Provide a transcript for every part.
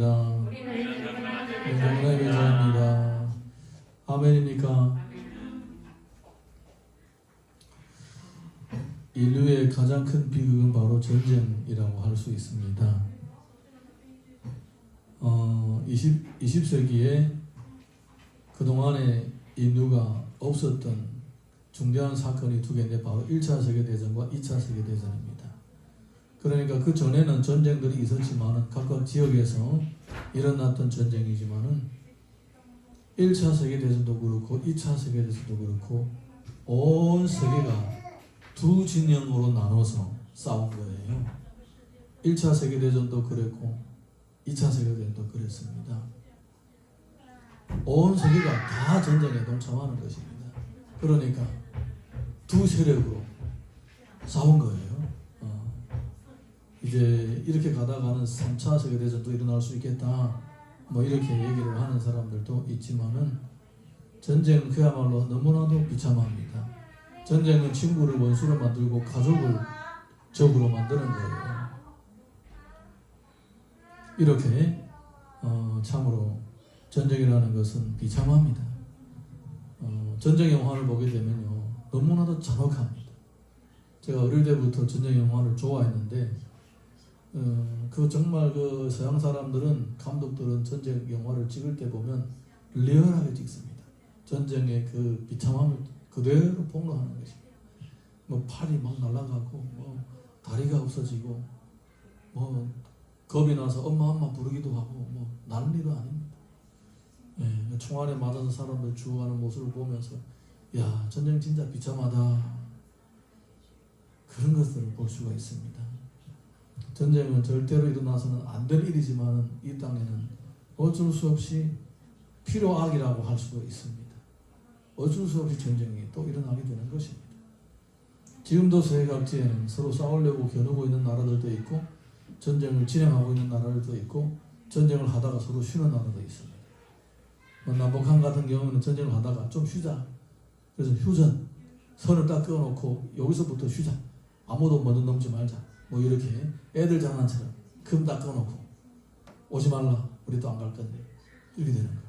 영광의 감사합니다. 아멘입니까? 인류의 가장 큰 비극은 바로 전쟁이라고 할 수 있습니다. 20세기에 그동안에 인류가 없었던 중대한 사건이 두 개인데 바로 1차 세계대전과 2차 세계대전입니다. 그러니까 그 전에는 전쟁들이 있었지만은 각각 지역에서 일어났던 전쟁이지만은 1차 세계대전도 그렇고 2차 세계대전도 그렇고 온 세계가 두 진영으로 나눠서 싸운 거예요. 1차 세계대전도 그랬고 2차 세계대전도 그랬습니다. 온 세계가 다 전쟁에 동참하는 것입니다. 그러니까 두 세력으로 싸운 거예요. 이제 이렇게 가다가는 3차 세계대전도 일어날 수 있겠다 뭐 이렇게 얘기를 하는 사람들도 있지만은 전쟁은 그야말로 너무나도 비참합니다. 전쟁은 친구를 원수로 만들고 가족을 적으로 만드는 거예요. 이렇게 참으로 전쟁이라는 것은 비참합니다. 전쟁 영화를 보게 되면요 너무나도 잔혹합니다. 제가 어릴 때부터 전쟁 영화를 좋아했는데 그 정말 그 서양 사람들은 감독들은 전쟁 영화를 찍을 때 보면 리얼하게 찍습니다. 전쟁의 그 비참함을 그대로 폭로하는 것입니다. 뭐 팔이 막 날아가고 뭐 다리가 없어지고 뭐 겁이 나서 엄마 부르기도 하고 뭐 난리도 아닙니다. 예, 총알에 맞아서 사람들 죽어가는 모습을 보면서 야 전쟁 진짜 비참하다 그런 것들을 볼 수가 있습니다. 전쟁은 절대로 일어나서는 안 될 일이지만 이 땅에는 어쩔 수 없이 필요악이라고 할 수도 있습니다. 어쩔 수 없이 전쟁이 또 일어나게 되는 것입니다. 지금도 세계 각지에는 서로 싸우려고 겨누고 있는 나라들도 있고 전쟁을 진행하고 있는 나라들도 있고 전쟁을 하다가 서로 쉬는 나라도 있습니다. 남북한 같은 경우는 전쟁을 하다가 좀 쉬자. 그래서 휴전, 선을 딱 그어놓고 여기서부터 쉬자. 아무도 먼저 넘지 말자. 뭐 이렇게 애들 장난처럼 금 딱 꺼놓고 오지 말라. 우리 또 안 갈 건데. 이렇게 되는 거예요.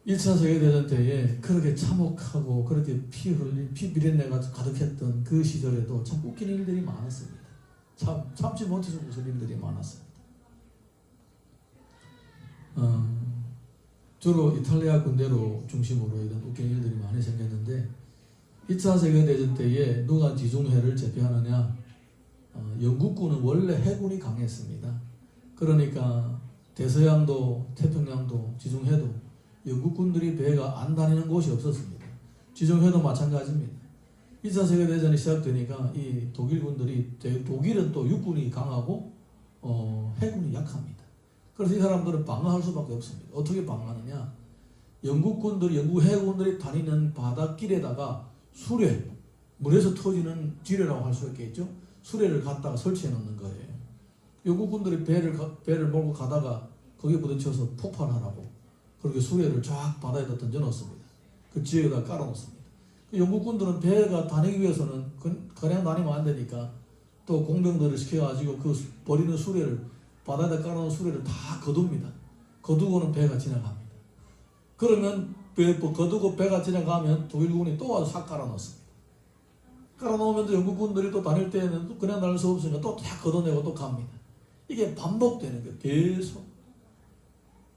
1차 세계대전 때에 그렇게 참혹하고 그렇게 피 비린내가 가득했던 그 시절에도 참 웃기는 일들이 많았습니다. 참지 못해서 웃을 일들이 많았습니다. 주로 이탈리아 군대로 중심으로 이런 웃긴 일들이 많이 생겼는데 2차 세계대전 때에 누가 지중해를 제패하느냐? 영국군은 원래 해군이 강했습니다. 그러니까 대서양도 태평양도 지중해도 영국군들이 배가 안 다니는 곳이 없었습니다. 지중해도 마찬가지입니다. 2차 세계대전이 시작되니까 이 독일군들이 독일은 또 육군이 강하고 해군이 약합니다. 그래서 이 사람들은 방어할 수밖에 없습니다. 어떻게 방어하느냐? 영국 해군들이 다니는 바닷길에다가 수레, 물에서 터지는 지뢰라고 할 수 있겠죠? 수레를 갖다가 설치해 놓는 거예요. 영국군들이 배를 몰고 가다가 거기에 부딪혀서 폭발하라고 그렇게 수레를 쫙 바다에다 던져 놓습니다. 그 지역에다 깔아 놓습니다. 영국군들은 배가 다니기 위해서는 그냥 다니면 안 되니까 또 공병들을 시켜가지고 그 버리는 수레를 바다에다 깔아놓은 수레를 다 거둡니다. 거두고는 배가 지나갑니다. 그러면 거두고 배가 지나가면 독일군이 또 와서 싹 깔아놓습니다. 깔아놓으면 영국군들이 또 다닐 때는 또 그냥 다닐 수 없으니까 또 다 걷어내고 또 갑니다. 이게 반복되는 거예요. 계속.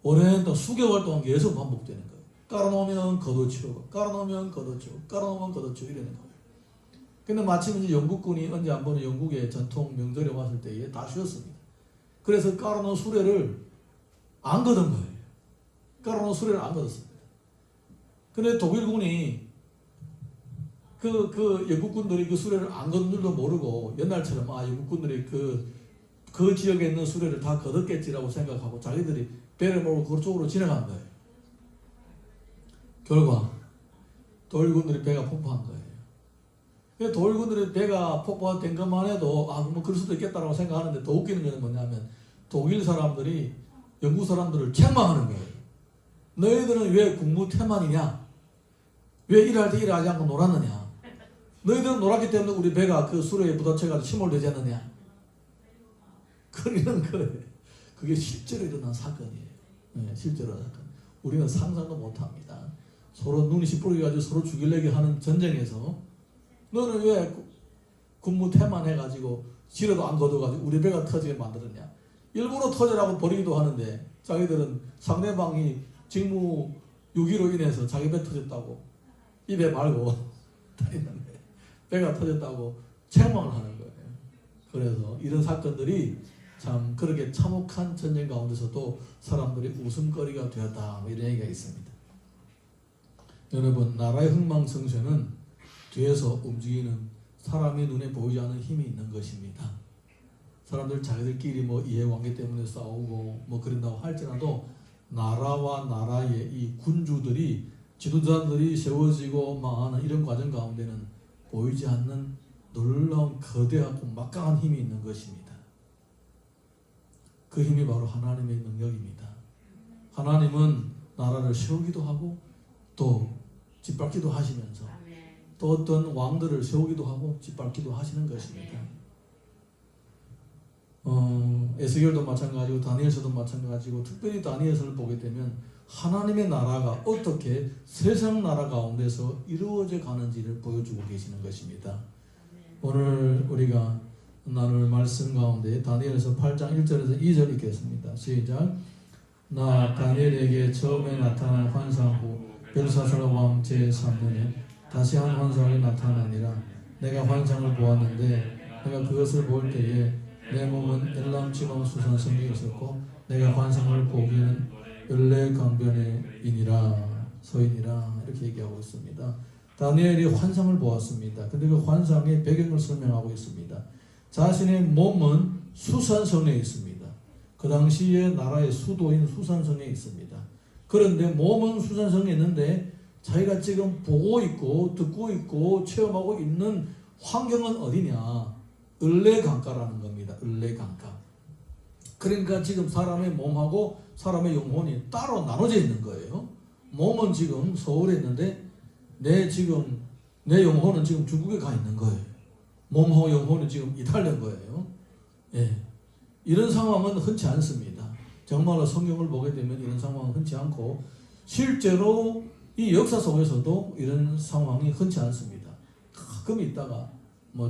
오랜 동안 수개월 동안 계속 반복되는 거예요. 깔아놓으면 걷어치우고 깔아놓으면 걷어치우고 깔아놓으면 걷어치우고 이러는 거예요. 근데 마침 이제 영국군이 언제 한 번은 영국의 전통 명절에 왔을 때에 다 쉬었습니다. 그래서 깔아놓은 수레를 안 걷은 거예요. 깔아놓은 수레를 안 걷었습니다. 근데 독일군이 그 영국군들이 그 수레를 안 걷는 줄도 모르고 옛날처럼 영국군들이 그 지역에 있는 수레를 다 걷었겠지라고 생각하고 자기들이 배를 몰고 그쪽으로 지나간 거예요. 결과 독일군들이 배가 폭파한 거예요. 독일군들이 배가 폭파된 것만 해도 뭐 그럴 수도 있겠다라고 생각하는데 더 웃기는 것은 뭐냐면 독일 사람들이 영국 사람들을 책망하는 거예요. 너희들은 왜 국무태만이냐? 왜 일할 때 일하지 않고 놀았느냐? 너희들은 놀았기 때문에 우리 배가 그 수레에 부딪혀가지고 침몰되지 않느냐? 웅크리는 거예요. 그게 실제로 일어난 사건이에요. 네, 실제로 일어난 사건. 우리는 상상도 못합니다. 서로 눈이 시뻘개가지고 서로 죽이려고 하는 전쟁에서 너는 왜 군무 태만해가지고 지뢰도 안 걷어가지고 우리 배가 터지게 만들었냐. 일부러 터지라고 버리기도 하는데 자기들은 상대방이 직무 유기로 인해서 자기 배 터졌다고 이 배 말고 다른 배가 터졌다고 책망을 하는 거예요. 그래서 이런 사건들이 참 그렇게 참혹한 전쟁 가운데서도 사람들이 웃음거리가 되었다, 뭐 이런 얘기가 있습니다. 여러분, 나라의 흥망성쇠는 뒤에서 움직이는 사람의 눈에 보이지 않는 힘이 있는 것입니다. 사람들 자기들끼리 뭐 이해관계 때문에 싸우고 뭐 그런다고 할지라도 나라와 나라의 이 군주들이 지도자들이 세워지고 망하는 이런 과정 가운데는 보이지 않는 놀라운 거대하고 막강한 힘이 있는 것입니다. 그 힘이 바로 하나님의 능력입니다. 하나님은 나라를 세우기도 하고 또 짓밟기도 하시면서 또 어떤 왕들을 세우기도 하고 짓밟기도 하시는 것입니다. 에스겔도 마찬가지고 다니엘서도 마찬가지고 특별히 다니엘서를 보게 되면 하나님의 나라가 어떻게 세상 나라 가운데서 이루어져 가는지를 보여주고 계시는 것입니다. 오늘 우리가 나눌 말씀 가운데 다니엘서 8장 1절에서 2절 읽겠습니다. 시작. 나 다니엘에게 처음에 나타난 환상 후 벨사살 왕 제3년에 다시 한 환상이 나타나니라. 내가 환상을 보았는데 내가 그것을 볼 때에 내 몸은 엘람 지방 수산 성에 있었고 내가 환상을 보기에는 열네 강변에 서이니라 이렇게 얘기하고 있습니다. 다니엘이 환상을 보았습니다. 근데 그 환상의 배경을 설명하고 있습니다. 자신의 몸은 수산성에 있습니다. 그 당시에 나라의 수도인 수산성에 있습니다. 그런데 몸은 수산성에 있는데 자기가 지금 보고 있고 듣고 있고 체험하고 있는 환경은 어디냐? 을레강가라는 겁니다. 을레강가. 그러니까 지금 사람의 몸하고 사람의 영혼이 따로 나눠져 있는 거예요. 몸은 지금 서울에 있는데 내 영혼은 지금 중국에 가 있는 거예요. 몸하고 영혼은 지금 이탈된 거예요. 예. 이런 상황은 흔치 않습니다. 정말로 성경을 보게 되면 이런 상황은 흔치 않고 실제로 이 역사 속에서도 이런 상황이 흔치 않습니다. 가끔 있다가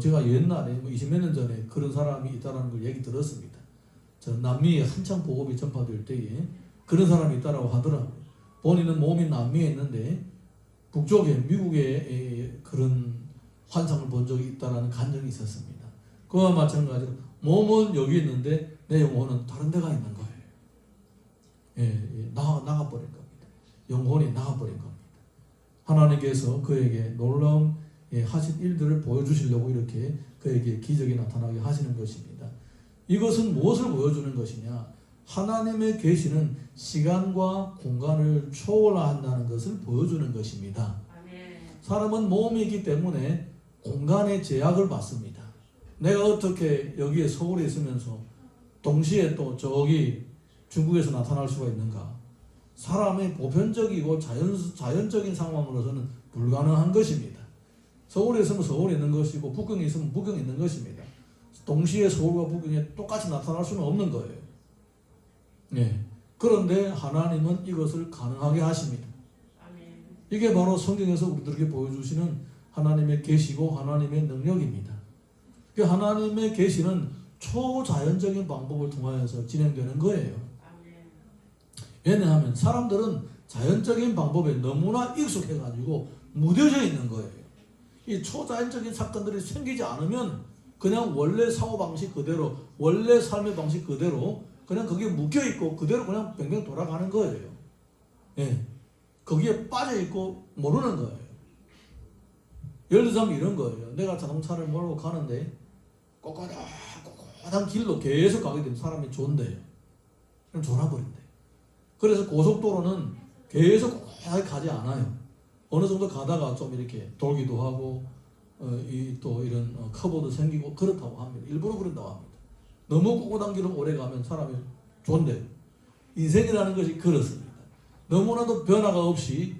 제가 옛날에 20몇 년 전에 그런 사람이 있다는 걸 얘기 들었습니다. 저 남미에 한창 보급이 전파될 때에 그런 사람이 있다라고 하더라고요. 본인은 몸이 남미에 있는데 북쪽에 미국에 그런 환상을 본 적이 있다라는 간증이 있었습니다. 그와 마찬가지로 몸은 여기 있는데 내 영혼은 다른 데가 있는 거예요. 나가버린 겁니다. 영혼이 나가버린 겁니다. 하나님께서 그에게 놀라운 하신 일들을 보여주시려고 이렇게 그에게 기적이 나타나게 하시는 것입니다. 이것은 무엇을 보여주는 것이냐? 하나님의 계시는 시간과 공간을 초월한다는 것을 보여주는 것입니다. 사람은 몸이 있기 때문에 공간의 제약을 받습니다. 내가 어떻게 여기에 서울에 있으면서 동시에 또 저기 중국에서 나타날 수가 있는가? 사람의 보편적이고 자연적인 상황으로서는 불가능한 것입니다. 서울에 있으면 서울에 있는 것이고 북경에 있으면 북경에 있는 것입니다. 동시에 서울과 북경에 똑같이 나타날 수는 없는 거예요. 그런데 하나님은 이것을 가능하게 하십니다. 이게 바로 성경에서 우리들에게 보여주시는 하나님의 계시고 하나님의 능력입니다. 그 하나님의 계시는 초자연적인 방법을 통하여서 진행되는 거예요. 왜냐하면 사람들은 자연적인 방법에 너무나 익숙해가지고 무뎌져 있는 거예요. 이 초자연적인 사건들이 생기지 않으면 그냥 원래 사고방식 그대로, 원래 삶의 방식 그대로 그냥 거기에 묶여있고 그대로 그냥 뱅뱅 돌아가는 거예요. 거기에 빠져있고 모르는 거예요. 예를 들자면 이런 거예요. 내가 자동차를 몰고 가는데 꼿꼿한 길로 계속 가게 되면 사람이 존대요. 그럼 졸아버린대요. 그래서 고속도로는 계속 꼿꼿하게 가지 않아요. 어느 정도 가다가 좀 이렇게 돌기도 하고 또 이런 커브도 생기고 그렇다고 합니다. 일부러 그런다고 합니다. 너무 꼿꼿한 길을 오래 가면 사람이 존대요. 인생이라는 것이 그렇습니다. 너무나도 변화가 없이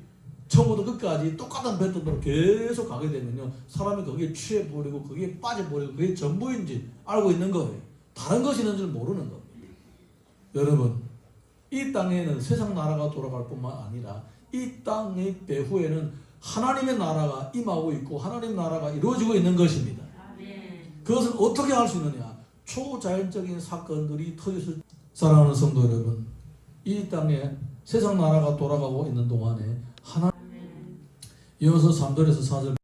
처음부터 끝까지 똑같은 패턴으로 계속 가게 되면요, 사람이 거기에 취해버리고 거기에 빠져버리고 그게 전부인지 알고 있는 거예요. 다른 것이 있는 줄 모르는 겁니다. 여러분, 이 땅에는 세상 나라가 돌아갈 뿐만 아니라 이 땅의 배후에는 하나님의 나라가 임하고 있고 하나님의 나라가 이루어지고 있는 것입니다. 그것을 어떻게 할 수 있느냐? 초자연적인 사건들이 터졌을. 사랑하는 성도 여러분, 이 땅에 세상 나라가 돌아가고 있는 동안에 이어서 3절에서 4절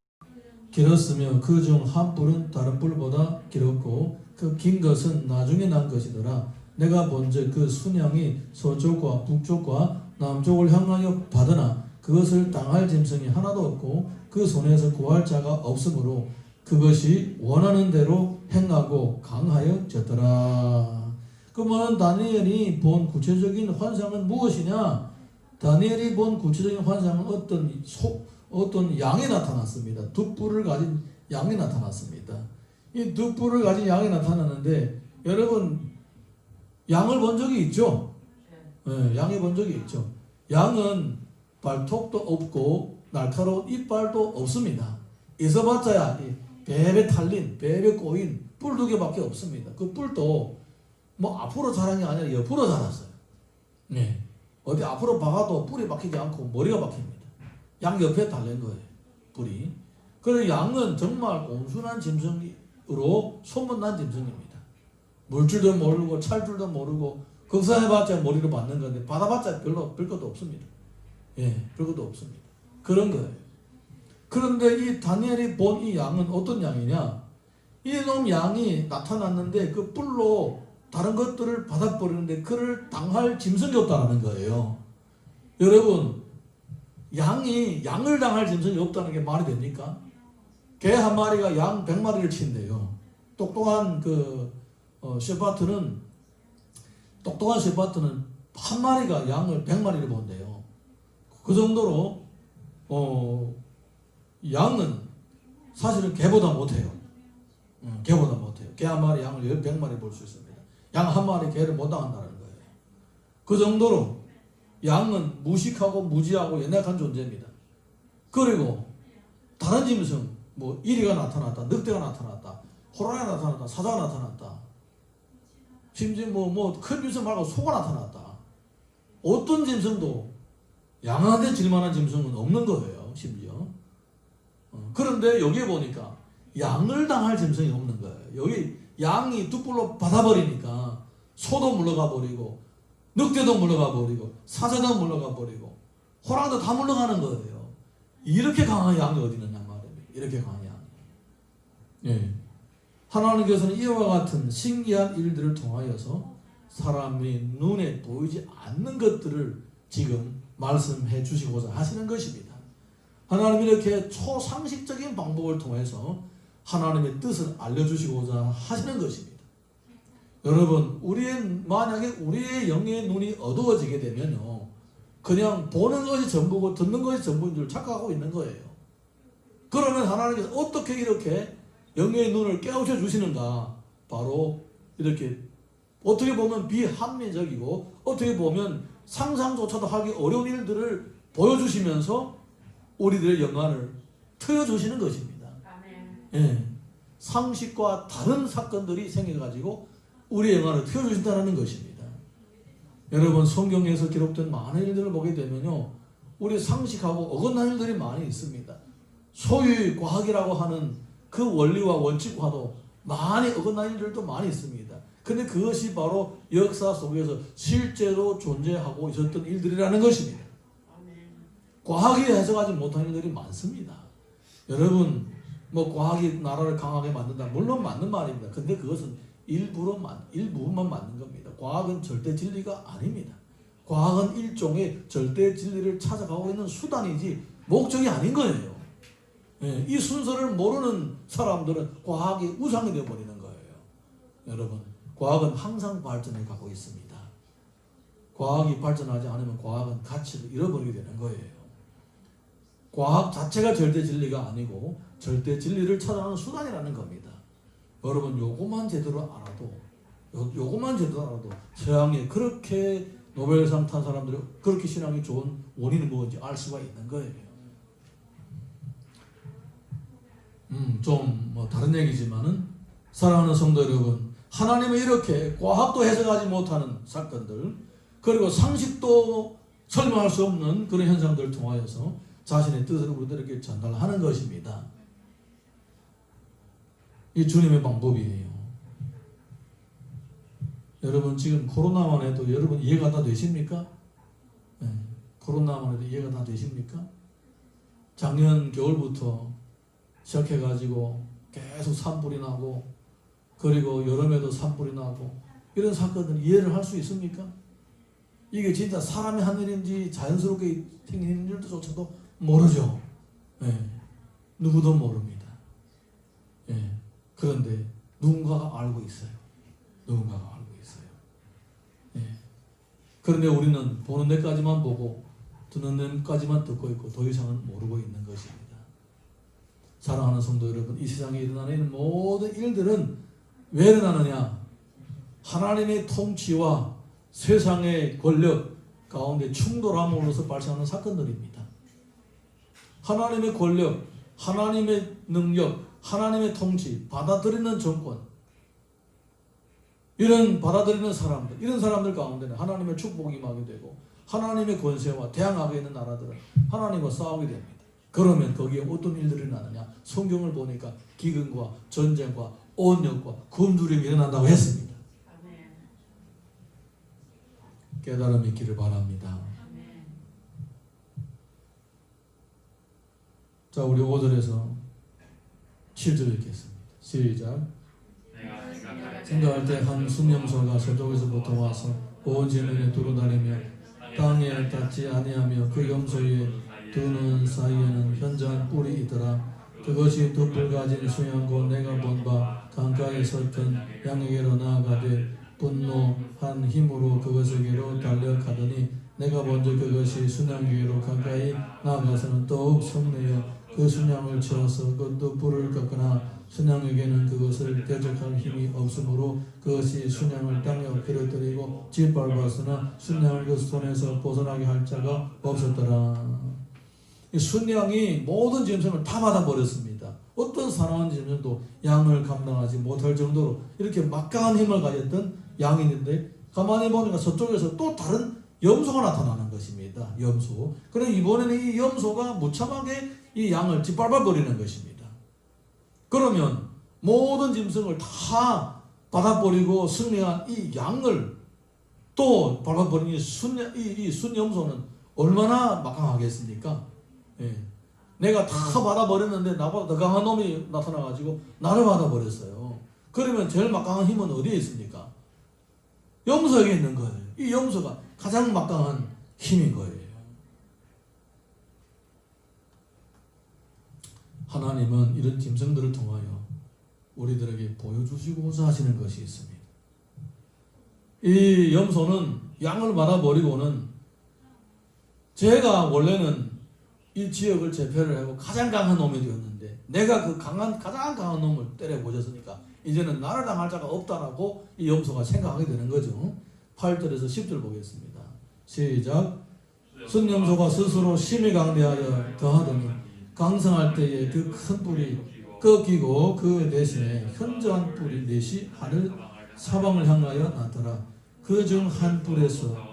길었으며 그 중 한 뿔은 다른 뿔보다 길었고 그 긴 것은 나중에 난 것이더라. 내가 본즉 그 순양이 서쪽과 북쪽과 남쪽을 향하여 받으나 그것을 당할 짐승이 하나도 없고 그 손에서 구할 자가 없으므로 그것이 원하는 대로 행하고 강하여졌더라. 그러면 다니엘이 본 구체적인 환상은 무엇이냐? 다니엘이 본 구체적인 환상은 어떤 양이 나타났습니다. 두 뿔을 가진 양이 나타났습니다. 이 두 뿔을 가진 양이 나타났는데 여러분 양을 본 적이 있죠? 네, 양이 본 적이 있죠. 양은 발톱도 없고 날카로운 이빨도 없습니다. 있어봤자야 베베 탈린, 베베 꼬인 뿔 두 개밖에 없습니다. 그 뿔도 뭐 앞으로 자란 게 아니라 옆으로 자랐어요. 네. 어디 앞으로 박아도 뿔이 박히지 않고 머리가 박힙니다. 양 옆에 달린 거예요. 뿔이. 그래서 양은 정말 온순한 짐승으로 소문난 짐승입니다. 물줄도 모르고 찰줄도 모르고 걱사해봤자 머리로 맞는 건데 받아봤자 별로 별 것도 없습니다. 예, 별 것도 없습니다. 그런 거예요. 그런데 이 다니엘이 본 이 양은 어떤 양이냐? 이놈 양이 나타났는데 그 뿔로 다른 것들을 받아버리는데 그를 당할 짐승이 없다는 거예요. 여러분, 양을 당할 짐승이 없다는 게 말이 됩니까? 개 한 마리가 양 100마리를 친대요. 똑똑한 셰파트는 한 마리가 양을 100마리를 본대요. 그 정도로 양은 사실은 개보다 못해요. 개보다 못해요. 개 한 마리 양을 100마리 볼 수 있습니다. 양 한 마리 개를 못 당한다는 거예요. 그 정도로 양은 무식하고 무지하고 연약한 존재입니다. 그리고 다른 짐승, 뭐 이리가 나타났다, 늑대가 나타났다, 호랑이가 나타났다, 사자가 나타났다, 심지어 큰 짐승 말고 소가 나타났다. 어떤 짐승도 양한테 질만한 짐승은 없는 거예요. 심지어. 그런데 여기에 보니까 양을 당할 짐승이 없는 거예요. 여기 양이 두 뿔로 받아버리니까 소도 물러가 버리고 늑대도 물러가 버리고 사자도 물러가 버리고 호랑이도 다 물러가는 거예요. 이렇게 강한 양이 어디 있느냐 말입니다. 이렇게 강한 양이. 예. 하나님께서는 이와 같은 신기한 일들을 통하여서 사람이 눈에 보이지 않는 것들을 지금 말씀해 주시고자 하시는 것입니다. 하나님이 이렇게 초상식적인 방법을 통해서 하나님의 뜻을 알려주시고자 하시는 것입니다. 여러분, 만약에 우리의 영의 눈이 어두워지게 되면요, 그냥 보는 것이 전부고 듣는 것이 전부인 줄 착각하고 있는 거예요. 그러면 하나님께서 어떻게 이렇게 영의 눈을 깨우쳐 주시는가? 바로 이렇게 어떻게 보면 비합리적이고 어떻게 보면 상상조차도 하기 어려운 일들을 보여주시면서 우리들의 영안을 트여주시는 것입니다. 예. 상식과 다른 사건들이 생겨가지고 우리의 영안을 트여주신다는 것입니다. 여러분, 성경에서 기록된 많은 일들을 보게 되면요, 우리 상식하고 어긋난 일들이 많이 있습니다. 소유의 과학이라고 하는 그 원리와 원칙과도 많이 어긋난 일들도 많이 있습니다. 근데 그것이 바로 역사 속에서 실제로 존재하고 있었던 일들이라는 것입니다. 과학이 해석하지 못한 일들이 많습니다. 여러분, 과학이 나라를 강하게 만든다. 물론 맞는 말입니다. 근데 그것은 일부분만 맞는 겁니다. 과학은 절대 진리가 아닙니다. 과학은 일종의 절대 진리를 찾아가고 있는 수단이지 목적이 아닌 거예요. 예, 이 순서를 모르는 사람들은 과학이 우상이 되어버리는 거예요. 여러분, 과학은 항상 발전해 가고 있습니다. 과학이 발전하지 않으면 과학은 가치를 잃어버리게 되는 거예요. 과학 자체가 절대 진리가 아니고 절대 진리를 찾아가는 수단이라는 겁니다. 여러분, 요것만 제대로 알아도 서양에 그렇게 노벨상 탄 사람들이 그렇게 신앙이 좋은 원인은 뭔지 알 수가 있는 거예요. 좀 다른 얘기지만은, 사랑하는 성도 여러분, 하나님은 이렇게 과학도 해석하지 못하는 사건들, 그리고 상식도 설명할 수 없는 그런 현상들을 통하여서 자신의 뜻을 우리들에게 전달하는 것입니다. 이 주님의 방법이에요. 여러분 지금 코로나만 해도 여러분 이해가 다 되십니까? 네. 코로나만 해도 이해가 다 되십니까? 작년 겨울부터 시작해가지고 계속 산불이 나고, 그리고 여름에도 산불이 나고, 이런 사건들 이해를 할 수 있습니까? 이게 진짜 사람이 한 일인지 자연스럽게 생기는 일조차도 모르죠. 예. 누구도 모릅니다. 예. 그런데 누군가가 알고 있어요. 누군가가 알고 있어요. 예. 그런데 우리는 보는 데까지만 보고 듣는 데까지만 듣고 있고 더 이상은 모르고 있는 것입니다. 사랑하는 성도 여러분, 이 세상에 일어나는 모든 일들은 왜 일어나느냐? 하나님의 통치와 세상의 권력 가운데 충돌함으로써 발생하는 사건들입니다. 하나님의 권력, 하나님의 능력, 하나님의 통치, 받아들이는 정권, 이런 받아들이는 사람들, 이런 사람들 가운데는 하나님의 축복이 임하게 되고 하나님의 권세와 대항하게 있는 나라들은 하나님과 싸우게 됩니다. 그러면 거기에 어떤 일들이 나느냐? 성경을 보니까 기근과 전쟁과 온역과 굶주림이 일어난다고 했습니다. 깨달음이 있기를 바랍니다. 자, 우리 5절에서 7절 읽겠습니다. 시작. 생각할 때 한 순념소가 서쪽에서부터 와서 온 지면에 두루다니며 땅에 닿지 아니하며 그 염소의 두 눈 사이에는 현저한 뿔이 있더라. 그것이 두 뿔 가진 수양고 내가 본 바 강가에 섰던 양에게로 나아가되 분노한 힘으로 그것에게로 달려가더니 내가 먼저 그것이 순양에게로 가까이 나아가서는 더욱 성내어 그 순양을 채워서 그 두 뿔을 꺾으나 순양에게는 그것을 대적할 힘이 없으므로 그것이 순양을 땅에 엎드려뜨리고 짓밟았으나 순양을 그 손에서 벗어나게 할 자가 없었더라. 이 순양이 모든 짐승을 다 받아버렸습니다. 어떤 사나운 짐승도 양을 감당하지 못할 정도로 이렇게 막강한 힘을 가졌던 양이 있는데, 가만히 보니까 서쪽에서 또 다른 염소가 나타나는 것입니다. 염소. 그런데 이번에는 이 염소가 무참하게 이 양을 짓밟아버리는 것입니다. 그러면 모든 짐승을 다 받아버리고 승리한 이 양을 또 밟아버린 이 순염소는 얼마나 막강하겠습니까? 예. 내가 다 받아버렸는데 나보다 더 강한 놈이 나타나가지고 나를 받아버렸어요. 그러면 제일 막강한 힘은 어디에 있습니까? 염소에게 있는 거예요. 이 염소가 가장 막강한 힘인 거예요. 하나님은 이런 짐승들을 통하여 우리들에게 보여주시고자 하시는 것이 있습니다. 이 염소는 양을 받아버리고는, 제가 원래는 이 지역을 제패를 하고 가장 강한 놈이 되었는데 내가 그 가장 강한 놈을 때려보셨으니까 이제는 나를 당할 자가 없다라고 이 염소가 생각하게 되는 거죠. 8절에서 10절 보겠습니다. 시작. 순염소가 스스로 심히 강대하여 더하더니 강성할 때에 그 큰 뿔이 꺾이고 그 대신에 현저한 뿔이 넷이 하늘 사방을 향하여 나더라. 그 중 한 뿔에서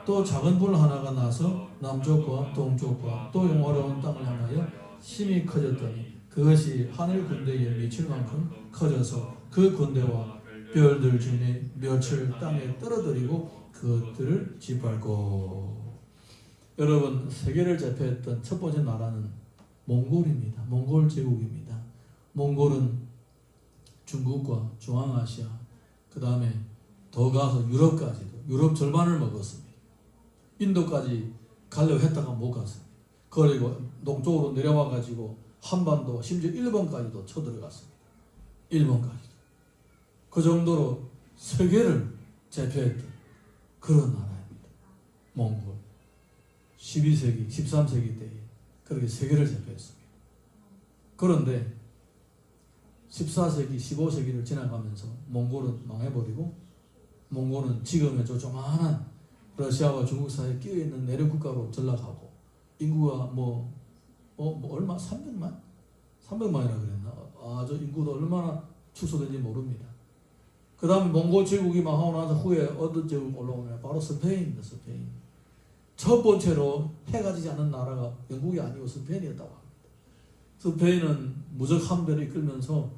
또 작은 뿔 하나가 나서 남쪽과 동쪽과 또 영화로운 땅을 향하여 심히 커졌더니 그것이 하늘 군대에 미칠 만큼 커져서 그 군대와 별들 중에 몇을 땅에 떨어뜨리고 그것들을 짓밟고. 여러분, 세계를 제패했던 첫 번째 나라는 몽골입니다. 몽골 제국입니다. 몽골은 중국과 중앙아시아, 그 다음에 더 가서 유럽까지도, 유럽 절반을 먹었습니다. 인도까지 가려고 했다가 못 갔습니다. 그리고 동쪽으로 내려와 가지고 한반도, 심지어 일본까지도 쳐들어갔습니다. 일본까지도. 그 정도로 세계를 제패했던 그런 나라입니다. 몽골. 12세기, 13세기 때에 그렇게 세계를 제패했습니다. 그런데 14세기, 15세기를 지나가면서 몽골은 망해버리고, 몽골은 지금의 저 조그마한 러시아와 중국 사이에 끼어있는 내륙 국가로 전락하고, 인구가 얼마? 300만? 300만이라 그랬나? 저 인구도 얼마나 축소된지 모릅니다. 그 다음에 몽골 제국이 막 하고 나서 후에 어떤 제국 올라오냐? 바로 스페인입니다. 스페인. 첫 번째로 해가 지지 않는 나라가 영국이 아니고 스페인이었다고 합니다. 스페인은 무적 함대를 이끌면서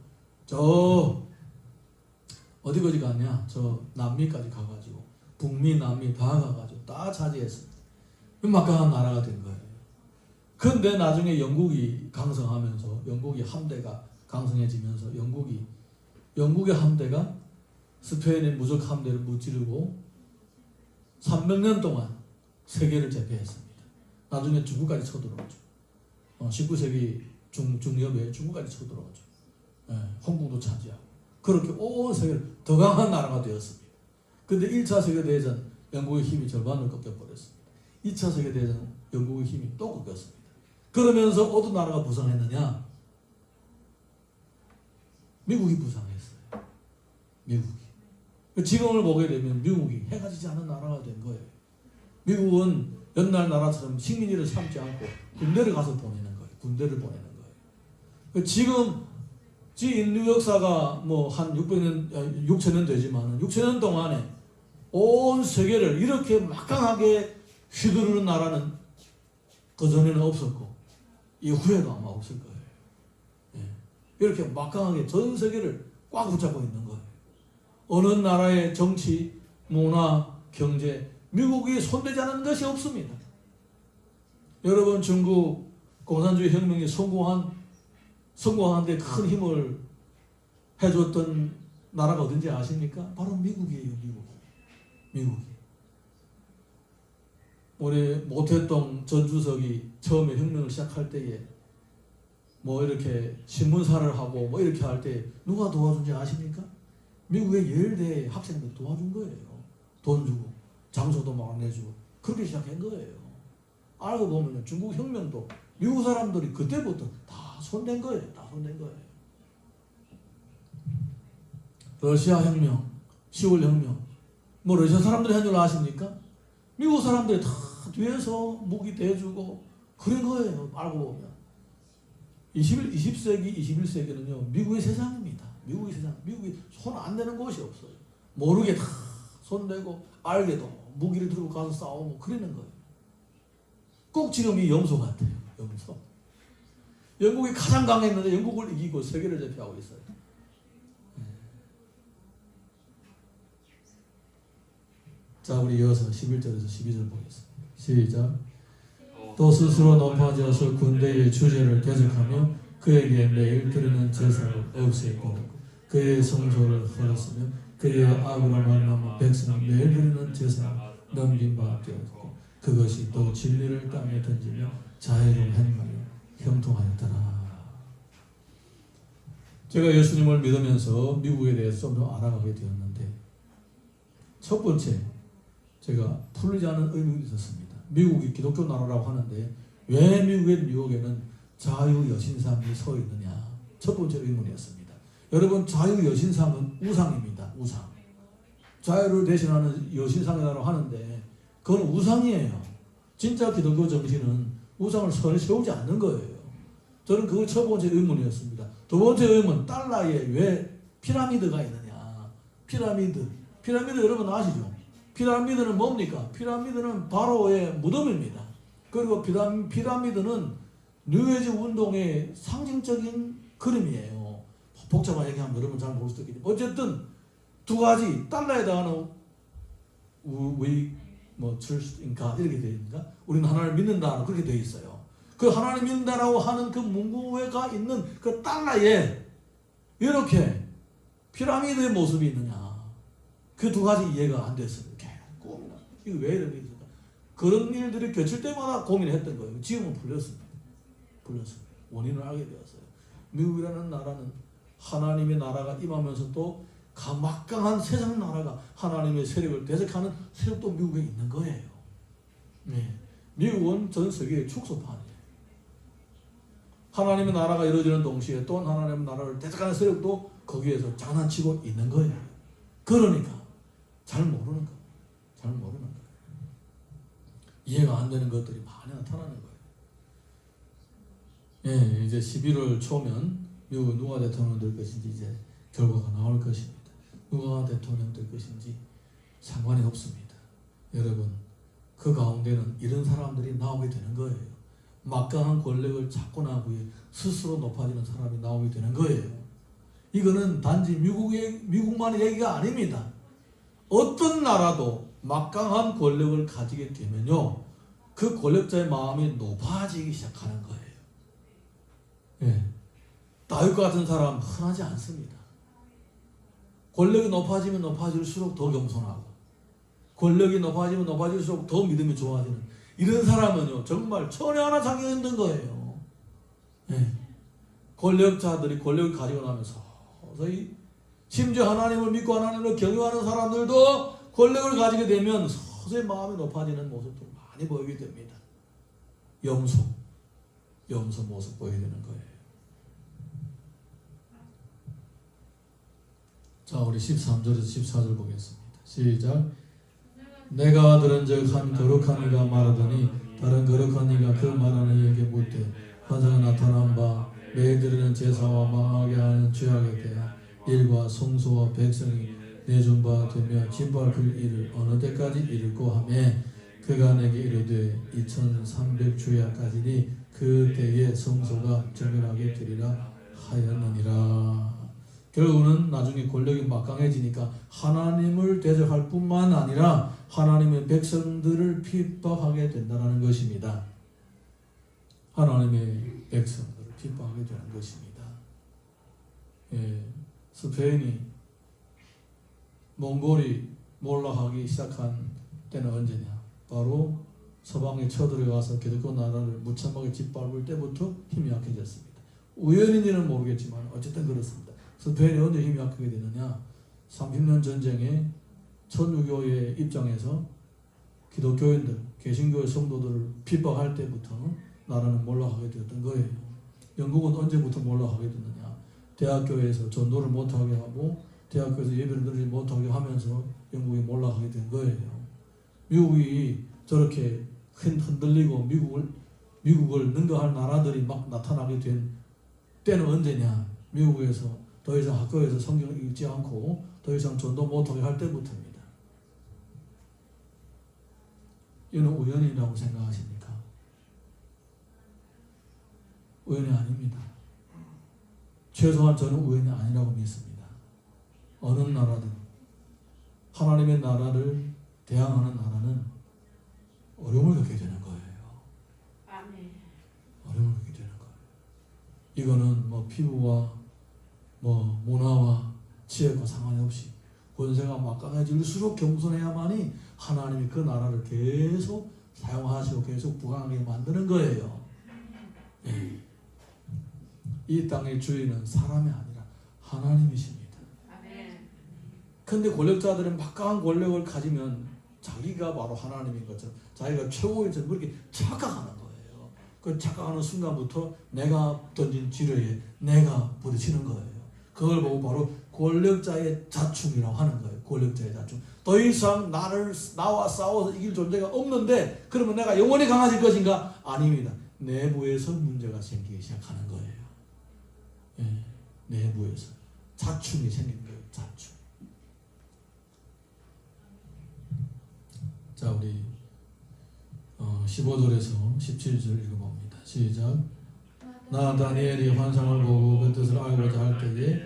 저 어디까지 가냐? 저 남미까지 가가지고 북미, 남미 다 가가지고 다 차지했습니다. 막강한 나라가 된 거예요. 그런데 나중에 영국이 강성하면서 영국이 함대가 강성해지면서 영국의 함대가 스페인의 무적 함대를 무찌르고 300년 동안 세계를 제패했습니다. 나중에 중국까지 쳐들어오죠. 19세기 중엽에 중국까지 쳐들어오죠. 홍콩도 차지하고 그렇게 온 세계를 더 강한 나라가 되었습니다. 그런데 1차 세계대전 영국의 힘이 절반을 꺾여버렸습니다. 2차 세계대전 영국의 힘이 또 꺾였습니다. 그러면서 어떤 나라가 부상했느냐? 미국이 부상했어요. 미국이. 지금을 보게 되면 미국이 해가 지지 않은 나라가 된 거예요. 미국은 옛날 나라처럼 식민지를 삼지 않고 군대를 가서 보내는 거예요. 군대를 보내는 거예요. 지금 인류 역사가 뭐 한 6,000년 되지만 6,000년 동안에 온 세계를 이렇게 막강하게 휘두르는 나라는 그전에는 없었고 이후에도 아마 없을 거예요. 이렇게 막강하게 전 세계를 꽉 붙잡고 있는 거예요. 어느 나라의 정치, 문화, 경제, 미국이 손대지 않은 것이 없습니다. 여러분 중국 공산주의 혁명이 성공하는데 큰 힘을 해줬던 나라가 어딘지 아십니까? 바로 미국이에요. 미국이. 우리 모태동 전 주석이 처음에 혁명을 시작할 때에 뭐 이렇게 신문사를 하고 뭐 이렇게 할 때 누가 도와준지 아십니까? 미국의 예일대 학생들 도와준 거예요. 돈 주고 장소도 막 내주고 그렇게 시작한 거예요. 알고 보면 중국 혁명도 미국 사람들이 그때부터 다 손댄 거예요. 러시아 혁명, 10월 혁명, 뭐 러시아 사람들이 한 줄 아십니까? 미국 사람들이 다 뒤에서 무기 대주고 그런 거예요. 알고 보면 20세기, 21세기는요 미국의 세상입니다. 미국이 손 안 대는 곳이 없어요. 모르게 다 손대고 알게도 무기를 들고 가서 싸우고 그러는 거예요. 꼭 지금 이 염소 같아요. 염소. 영국이 가장 강했는데 영국을 이기고 세계를 제패하고 있어요. 자, 우리 이어서 11절에서 12절 보겠습니다. 시작. 또 스스로 높아져서 군대의 주제를 대적하며 그에게 매일 드리는 제사를 없애고 그의 성소를 헐었으며 그의 악으로 말미암아 백성은 매일 드리는 제사를 넘긴 바 되었고 그것이 또 진리를 땅에 던지며 자애를 행하며 형통하였더라. 제가 예수님을 믿으면서 미국에 대해서 좀 더 알아가게 되었는데 첫 번째 제가 풀리지 않은 의문이 있었습니다. 미국이 기독교 나라라고 하는데 왜 미국에는 자유 여신상이 서 있느냐? 첫 번째 의문이었습니다. 여러분 자유 여신상은 우상입니다. 우상. 자유를 대신하는 여신상이라고 하는데 그건 우상이에요. 진짜 기독교 정신은 우상을 세우지 않는 거예요. 저는 그거 첫 번째 의문이었습니다. 두 번째 의문, 달러에 왜 피라미드가 있느냐? 피라미드 여러분 아시죠? 피라미드는 뭡니까? 피라미드는 바로의 무덤입니다. 그리고 피라미드는 뉴에이지 운동의 상징적인 그림이에요. 복잡한 얘기하면 여러분 잘 모를 수도 있겠지만 어쨌든 두 가지 달러에다가는 trust인가 이렇게 되어 있는가? 우리는 하나님을 믿는다 그렇게 되어 있어요. 그 하나님 믿는다라고 하는 그 문구가 있는 그 달러에 이렇게 피라미드의 모습이 있느냐? 그 두 가지 이해가 안 됐어요. 이거 왜 이렇게 있을까? 그런 일들이 겹칠 때마다 고민했던 거예요. 지금은 풀렸습니다. 원인을 알게 되었어요. 미국이라는 나라는 하나님의 나라가 임하면서 또 막강한 세상 나라가 하나님의 세력을 대적하는 세력도 미국에 있는 거예요. 네. 미국은 전 세계의 축소판이에요. 하나님의 나라가 이루어지는 동시에 또 하나님의 나라를 대적하는 세력도 거기에서 장난치고 있는 거예요. 그러니까 잘 모르는 거예요. 이해가 안 되는 것들이 많이 나타나는 거예요. 예, 이제 11월 초면 미국은 누가 대통령 될 것인지 이제 결과가 나올 것입니다. 누가 대통령 될 것인지 상관이 없습니다. 여러분, 그 가운데는 이런 사람들이 나오게 되는 거예요. 막강한 권력을 찾고 난 후에 스스로 높아지는 사람이 나오게 되는 거예요. 이거는 단지 미국만의 얘기가 아닙니다. 어떤 나라도 막강한 권력을 가지게 되면요, 그 권력자의 마음이 높아지기 시작하는 거예요. 예. 다윗과 같은 사람 흔하지 않습니다. 권력이 높아지면 높아질수록 더 겸손하고, 권력이 높아지면 높아질수록 더 믿음이 좋아지는 이런 사람은요, 정말 천에 하나 찾기가 힘든 거예요. 예. 권력자들이 권력을 가지고 나면서 서서히, 심지어 하나님을 믿고 하나님을 경외하는 사람들도 권력을 가지게 되면 서서히 마음이 높아지는 모습도 많이 보이게 됩니다. 염소 모습 보이게 되는 거예요. 자, 우리 13절에서 14절 보겠습니다. 시작. 내가 들은 적 한 거룩한 이가 말하더니 다른 거룩한 이가 그 말하는 이에게 묻되 환상에 나타난 바 너희들은 제사와 망하게 하는 죄악에 대한 일과 성소와 백성이 내준 바 되며 진발 그 일을 어느 때까지 이룰고 하며 그가 내게 이르되 2300주야까지니 그 때에 성소가 정결하게 되리라 하였느니라. 결국은 나중에 권력이 막강해지니까 하나님을 대적할 뿐만 아니라 하나님의 백성들을 핍박하게 된다는 것입니다. 하나님의 백성들을 핍박하게 되는 것입니다. 예, 스페인이 몽골이 몰락하기 시작한 때는 언제냐? 바로 서방에 쳐들어가서 기독교 나라를 무참하게 짓밟을 때부터 힘이 약해졌습니다. 우연인지는 모르겠지만 어쨌든 그렇습니다. 스페인이 언제 힘이 약하게 되느냐? 30년 전쟁에 천주교의 입장에서 기독교인들, 개신교의 성도들을 핍박할 때부터 나라는 몰락하게 되었던 거예요. 영국은 언제부터 몰락하게 됐느냐? 대학교에서 전도를 못하게 하고 대학교에서 예배를 드리지 못하게 하면서 영국이 몰락하게 된 거예요. 미국이 저렇게 흔들리고 미국을 능가할 나라들이 막 나타나게 된 때는 언제냐? 미국에서 더 이상 학교에서 성경을 읽지 않고 더 이상 전도 못하게 할 때부터입니다. 이는 우연이라고 생각하십니까? 우연이 아닙니다. 최소한 저는 우연이 아니라고 믿습니다. 어느 나라든 하나님의 나라를 대항하는 나라는 어려움을 겪게 되는 거예요. 어려움을 겪게 되는 거예요. 이거는 뭐 피부와 뭐 문화와 지역과 상관이 없이 권세가 막강해질수록 겸손해야만이 하나님이 그 나라를 계속 사용하시고 계속 부강하게 만드는 거예요. 예. 이 땅의 주인은 사람이 아니라 하나님이십니다. 근데 권력자들은 막강한 권력을 가지면 자기가 바로 하나님인 것처럼 자기가 최고인 것처럼 그렇게 착각하는 거예요. 그 착각하는 순간부터 내가 던진 지뢰에 내가 부딪히는 거예요. 그걸 보고 바로 권력자의 자충이라고 하는 거예요. 권력자의 자충. 더 이상 나와 싸워서 이길 존재가 없는데 그러면 내가 영원히 강해질 것인가? 아닙니다. 내부에서 문제가 생기기 시작하는 거예요. 예, 내부에서 자충이 생긴 거예요. 자충. 자, 우리 15절에서 17절 읽어봅니다. 시작. 나 다니엘이 환상을 보고 그 뜻을 알고자 할 때에